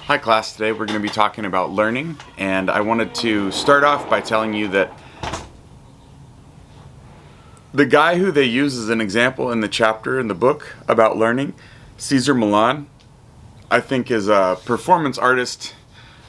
Hi class, today we're going to be talking about learning, and I wanted to start off by telling you that the guy who they use as an example in the chapter in the book about learning, Cesar Millan, I think is a performance artist,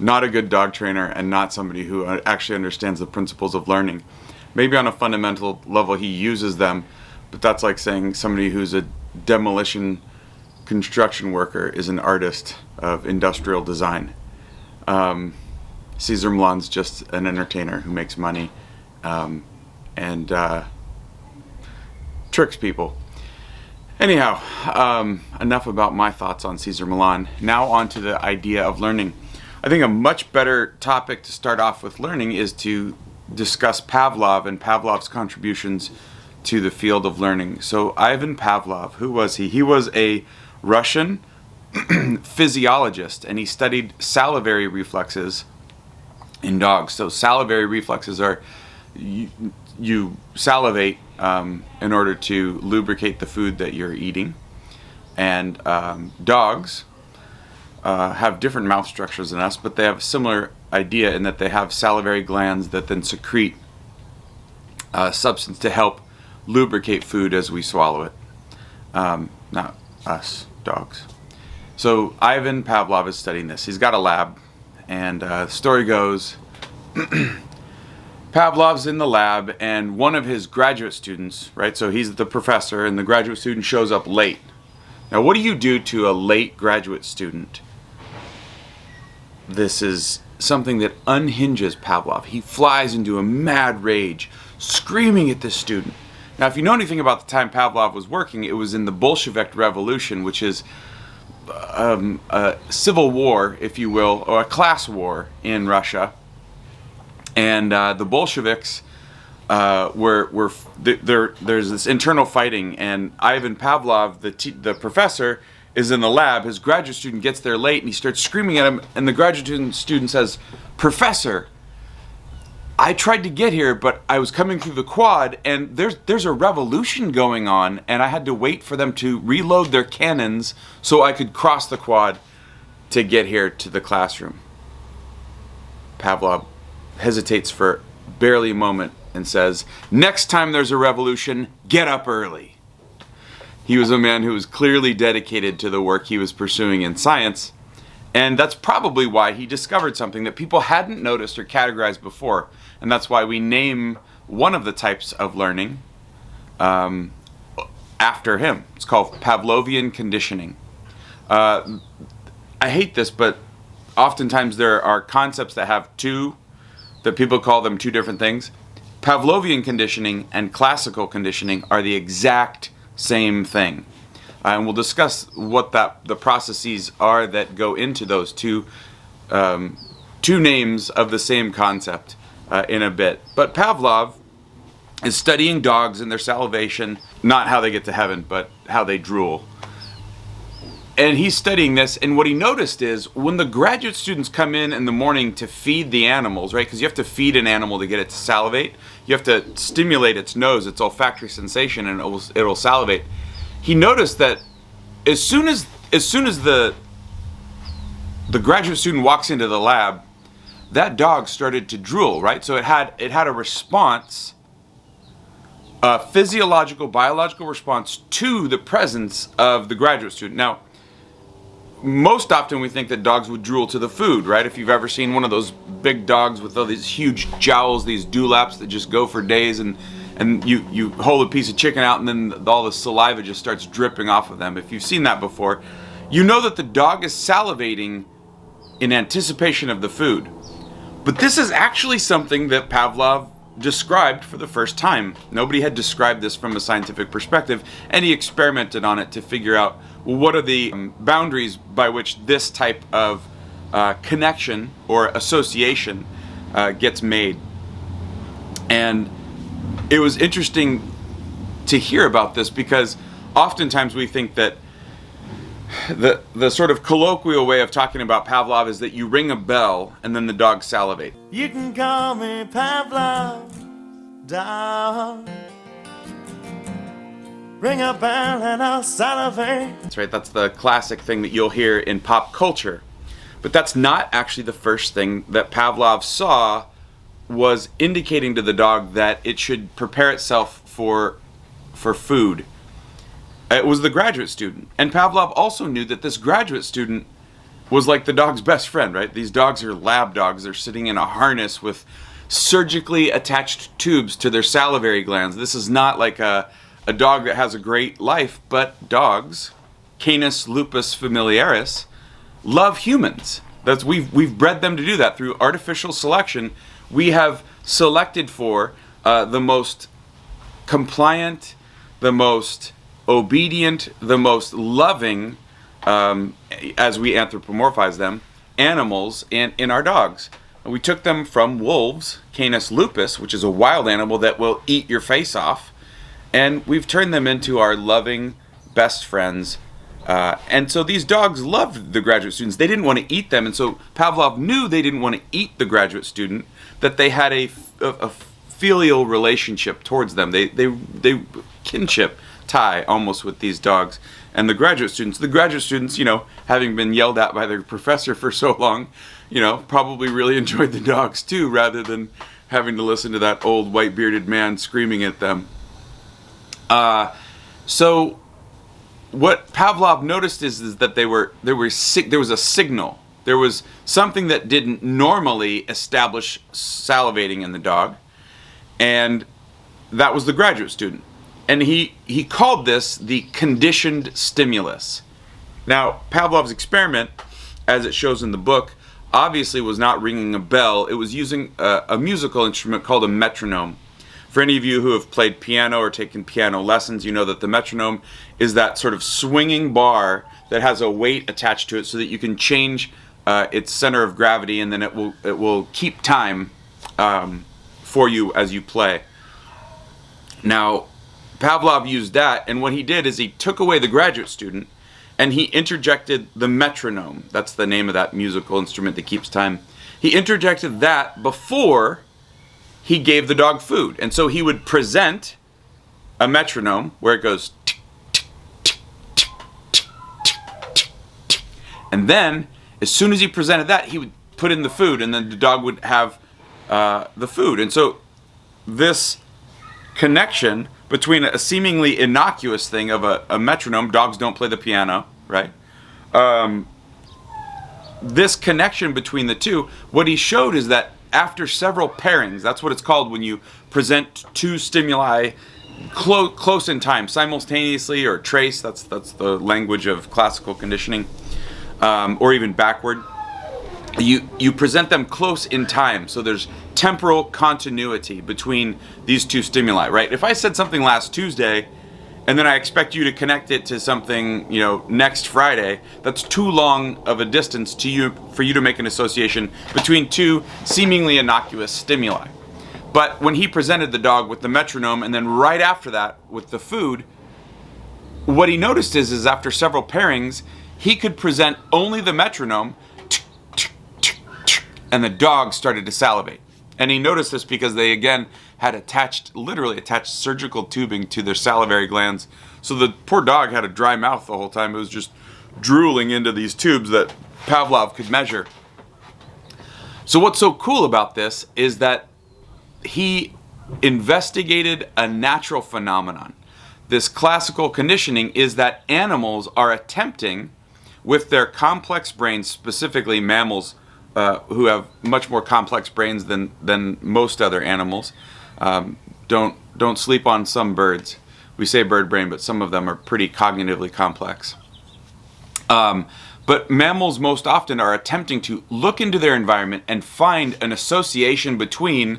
not a good dog trainer, and not somebody who actually understands the principles of learning. Maybe on a fundamental level he uses them, but that's like saying somebody who's a demolition construction worker is an artist of industrial design. Cesar Millan's just an entertainer who makes money and tricks people. Anyhow, enough about my thoughts on Cesar Millan. Now on to the idea of learning. I think a much better topic to start off with learning is to discuss Pavlov and Pavlov's contributions to the field of learning. So Ivan Pavlov, who was he? He was a Russian physiologist, and he studied salivary reflexes in dogs. So salivary reflexes are you salivate in order to lubricate the food that you're eating, and dogs have different mouth structures than us, but they have a similar idea in that they have salivary glands that then secrete substance to help lubricate food as we swallow it. Not us, dogs. So Ivan Pavlov is studying this. He's got a lab, and the story goes, Pavlov's in the lab, and one of his graduate students, right, so he's the professor, and the graduate student shows up late. Now, what do you do to a late graduate student? This is something that unhinges Pavlov. He flies into a mad rage, screaming at this student. Now, if you know anything about the time Pavlov was working, it was in the Bolshevik Revolution, which is a civil war, if you will, or a class war in Russia. And the Bolsheviks there's this internal fighting, and Ivan Pavlov, the professor, is in the lab. His graduate student gets there late, and he starts screaming at him, and the graduate student says, "Professor, I tried to get here, but I was coming through the quad, and there's a revolution going on, and I had to wait for them to reload their cannons so I could cross the quad to get here to the classroom." Pavlov hesitates for barely a moment and says, "Next time there's a revolution, get up early." He was a man who was clearly dedicated to the work he was pursuing in science, and that's probably why he discovered something that people hadn't noticed or categorized before. And that's why we name one of the types of learning after him. It's called Pavlovian conditioning. I hate this, but oftentimes there are concepts that people call them two different things. Pavlovian conditioning and classical conditioning are the exact same thing. And we'll discuss what the processes are that go into those two names of the same concept in a bit. But Pavlov is studying dogs and their salivation, not how they get to heaven, but how they drool. And he's studying this, and what he noticed is when the graduate students come in the morning to feed the animals, right? Because you have to feed an animal to get it to salivate. You have to stimulate its nose, its olfactory sensation, and it'll salivate. He noticed that as soon as the graduate student walks into the lab, that dog started to drool, right? So it had a response, a physiological, biological response to the presence of the graduate student. Now, most often we think that dogs would drool to the food, right? If you've ever seen one of those big dogs with all these huge jowls, these dewlaps that just go for days, and you hold a piece of chicken out and then all the saliva just starts dripping off of them. If you've seen that before, you know that the dog is salivating in anticipation of the food. But this is actually something that Pavlov described for the first time. Nobody had described this from a scientific perspective, and he experimented on it to figure out, well, what are the boundaries by which this type of connection or association gets made. And it was interesting to hear about this because oftentimes we think that the sort of colloquial way of talking about Pavlov is that you ring a bell and then the dogs salivate. You can call me Pavlov, dog. Ring a bell and I'll salivate. That's right, that's the classic thing that you'll hear in pop culture. But that's not actually the first thing that Pavlov saw was indicating to the dog that it should prepare itself for food. It was the graduate student. And Pavlov also knew that this graduate student was like the dog's best friend, right? These dogs are lab dogs. They're sitting in a harness with surgically attached tubes to their salivary glands. This is not like a dog that has a great life, but dogs, Canis lupus familiaris, love humans. We've bred them to do that through artificial selection. We have selected for the most compliant, the most obedient, the most loving, as we anthropomorphize them, animals in our dogs. And we took them from wolves, Canis lupus, which is a wild animal that will eat your face off, and we've turned them into our loving best friends. And so these dogs loved the graduate students. They didn't want to eat them, and so Pavlov knew they didn't want to eat the graduate student, that they had a filial relationship towards them. They kinship tie almost with these dogs. And the graduate students, having been yelled at by their professor for so long, probably really enjoyed the dogs too, rather than having to listen to that old white bearded man screaming at them. So what Pavlov noticed is that there was a signal. There was something that didn't normally establish salivating in the dog, and that was the graduate student. And he called this the conditioned stimulus. Now, Pavlov's experiment, as it shows in the book, obviously was not ringing a bell. It was using a musical instrument called a metronome. For any of you who have played piano or taken piano lessons, you know that the metronome is that sort of swinging bar that has a weight attached to it so that you can change its center of gravity, and then it will keep time for you as you play. Now, Pavlov used that, and what he did is he took away the graduate student and he interjected the metronome. That's the name of that musical instrument that keeps time. He interjected that before he gave the dog food. And so he would present a metronome where it goes tick, tick, tick, tick, tick, tick, tick, tick. And then as soon as he presented that, he would put in the food, and then the dog would have the food. And so this connection between a seemingly innocuous thing of a metronome — dogs don't play the piano, right? This connection between the two, what he showed is that after several pairings — that's what it's called when you present two stimuli close in time, simultaneously or trace — that's the language of classical conditioning, or even backward. You present them close in time, so there's temporal continuity between these two stimuli, right? If I said something last Tuesday, and then I expect you to connect it to something, next Friday, that's too long of a distance for you to make an association between two seemingly innocuous stimuli. But when he presented the dog with the metronome, and then right after that with the food, what he noticed is after several pairings, he could present only the metronome, and the dog started to salivate. And he noticed this because they, again, had literally attached surgical tubing to their salivary glands. So the poor dog had a dry mouth the whole time. It was just drooling into these tubes that Pavlov could measure. So what's so cool about this is that he investigated a natural phenomenon. This classical conditioning is that animals are attempting, with their complex brains, specifically mammals, who have much more complex brains than most other animals. Don't sleep on some birds. We say bird brain, but some of them are pretty cognitively complex. But mammals most often are attempting to look into their environment and find an association between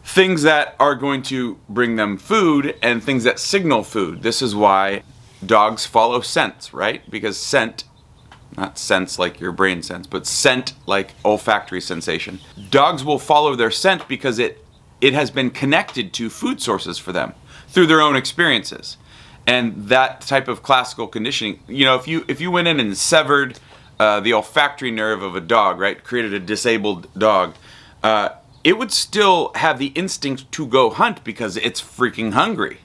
things that are going to bring them food and things that signal food. This is why dogs follow scents, right? Because scent — not sense like your brain sense, but scent like olfactory sensation. Dogs will follow their scent because it has been connected to food sources for them through their own experiences. And that type of classical conditioning, if you went in and severed the olfactory nerve of a dog, right, created a disabled dog, it would still have the instinct to go hunt because it's freaking hungry.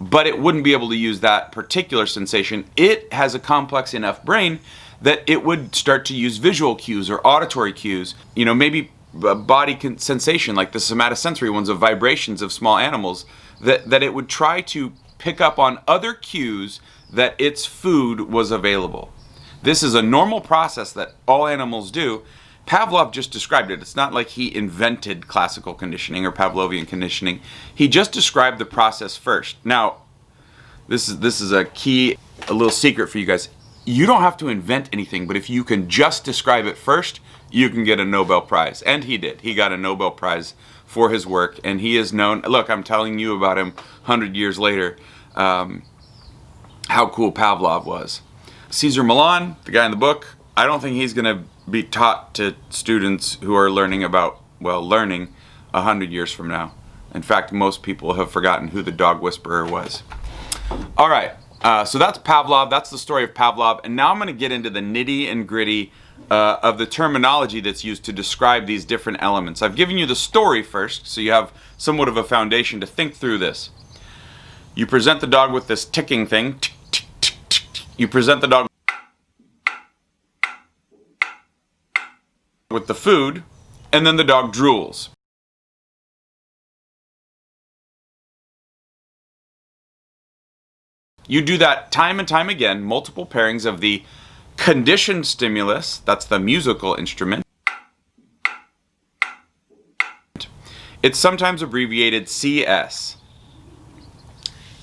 But it wouldn't be able to use that particular sensation. It has a complex enough brain that it would start to use visual cues or auditory cues, maybe body sensation, like the somatosensory ones of vibrations of small animals, that it would try to pick up on other cues that its food was available. This is a normal process that all animals do. Pavlov just described it. It's not like he invented classical conditioning or Pavlovian conditioning. He just described the process first. Now, this is a little secret for you guys. You don't have to invent anything, but if you can just describe it first, you can get a Nobel Prize. And he did. He got a Nobel Prize for his work, and he is known. Look, I'm telling you about him 100 years later, how cool Pavlov was. Cesar Millan, the guy in the book, I don't think he's going to be taught to students who are learning 100 years from now. In fact, most people have forgotten who the dog whisperer was. All right, so that's Pavlov. That's the story of Pavlov. And now I'm going to get into the nitty and gritty of the terminology that's used to describe these different elements. I've given you the story first, so you have somewhat of a foundation to think through this. You present the dog with this ticking thing. Tick, tick, tick, tick, tick. You present the dog with the food, and then the dog drools. You do that time and time again, multiple pairings of the conditioned stimulus, that's the musical instrument. It's sometimes abbreviated CS.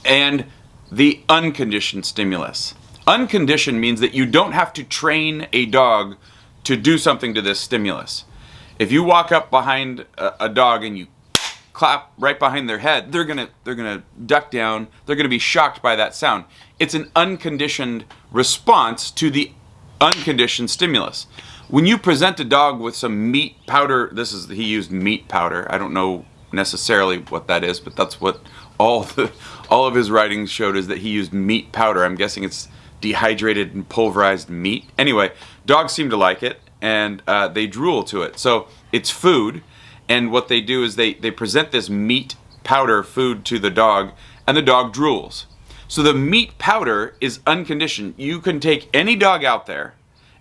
And the unconditioned stimulus. Unconditioned means that you don't have to train a dog to do something to this stimulus. If you walk up behind a dog and you clap right behind their head, they're gonna duck down. They're gonna be shocked by that sound. It's an unconditioned response to the unconditioned stimulus. When you present a dog with some meat powder, he used meat powder. I don't know necessarily what that is, but that's what all of his writings showed, is that he used meat powder. I'm guessing it's dehydrated and pulverized meat. Anyway, dogs seem to like it, and they drool to it. So it's food, and what they do is they present this meat powder food to the dog, and the dog drools. So the meat powder is unconditioned. You can take any dog out there,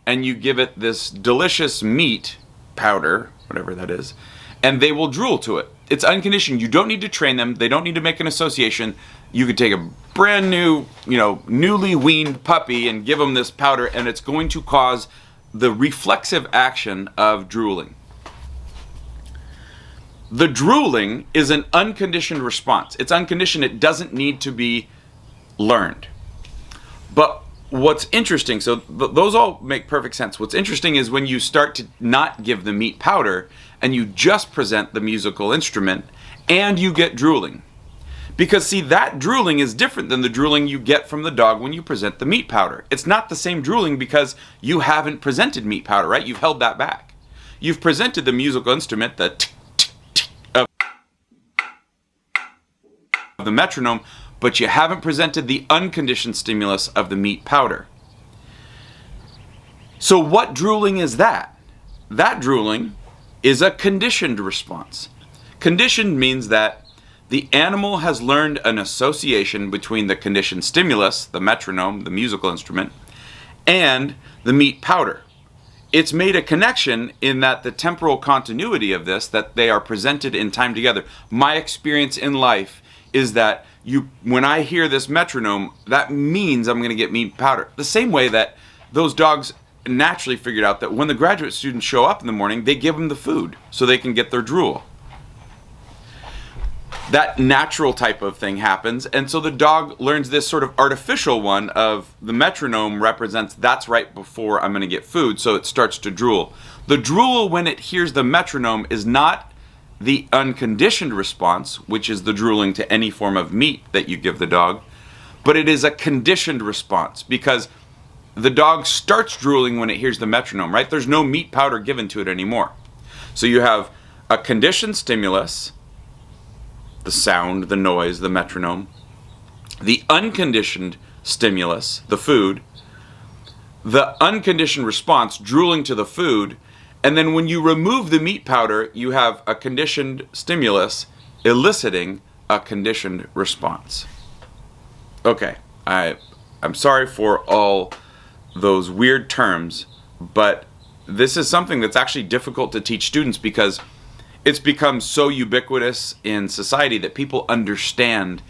and you give it this delicious meat powder, whatever that is, and they will drool to it. It's unconditioned. You don't need to train them. They don't need to make an association. You could take a brand new, newly weaned puppy and give them this powder, and it's going to cause the reflexive action of drooling. The drooling is an unconditioned response. It's unconditioned. It doesn't need to be learned. But what's interesting, so those all make perfect sense. What's interesting is when you start to not give the meat powder and you just present the musical instrument and you get drooling. Because see, that drooling is different than the drooling you get from the dog when you present the meat powder. It's not the same drooling because you haven't presented meat powder, right? You've held that back. You've presented the musical instrument, the tick, tick, tick of the metronome, but you haven't presented the unconditioned stimulus of the meat powder. So what drooling is that? That drooling is a conditioned response. Conditioned means that the animal has learned an association between the conditioned stimulus, the metronome, the musical instrument, and the meat powder. It's made a connection in that the temporal continuity of this, that they are presented in time together. My experience in life is that when I hear this metronome, that means I'm going to get meat powder. The same way that those dogs naturally figured out that when the graduate students show up in the morning, they give them the food so they can get their drool. That natural type of thing happens, and so the dog learns this sort of artificial one of the metronome represents that's right before I'm going to get food, so it starts to drool. The drool, when it hears the metronome, is not the unconditioned response, which is the drooling to any form of meat that you give the dog, but it is a conditioned response because the dog starts drooling when it hears the metronome, right? There's no meat powder given to it anymore. So you have a conditioned stimulus, the sound, the noise, the metronome, the unconditioned stimulus, the food, the unconditioned response, drooling to the food, and then when you remove the meat powder, you have a conditioned stimulus eliciting a conditioned response. Okay, I'm sorry for all those weird terms, but this is something that's actually difficult to teach students because it's become so ubiquitous in society that people understand.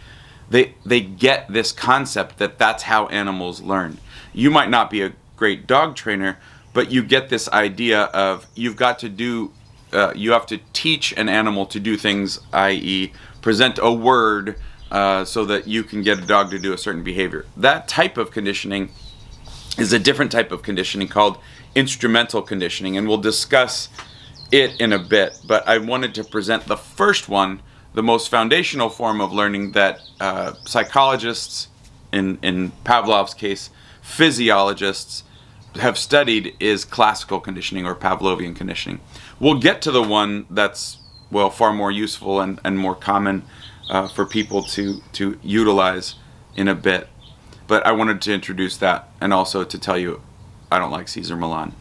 They get this concept that that's how animals learn. You might not be a great dog trainer, but you get this idea of you have to teach an animal to do things, i.e. present a word so that you can get a dog to do a certain behavior. That type of conditioning is a different type of conditioning called instrumental conditioning, and we'll discuss it in a bit. But I wanted to present the first one, the most foundational form of learning that psychologists, in Pavlov's case, physiologists, have studied, is classical conditioning or Pavlovian conditioning. We'll get to the one that's, well, far more useful and more common for people to utilize in a bit. But I wanted to introduce that, and also to tell you I don't like Cesar Millan.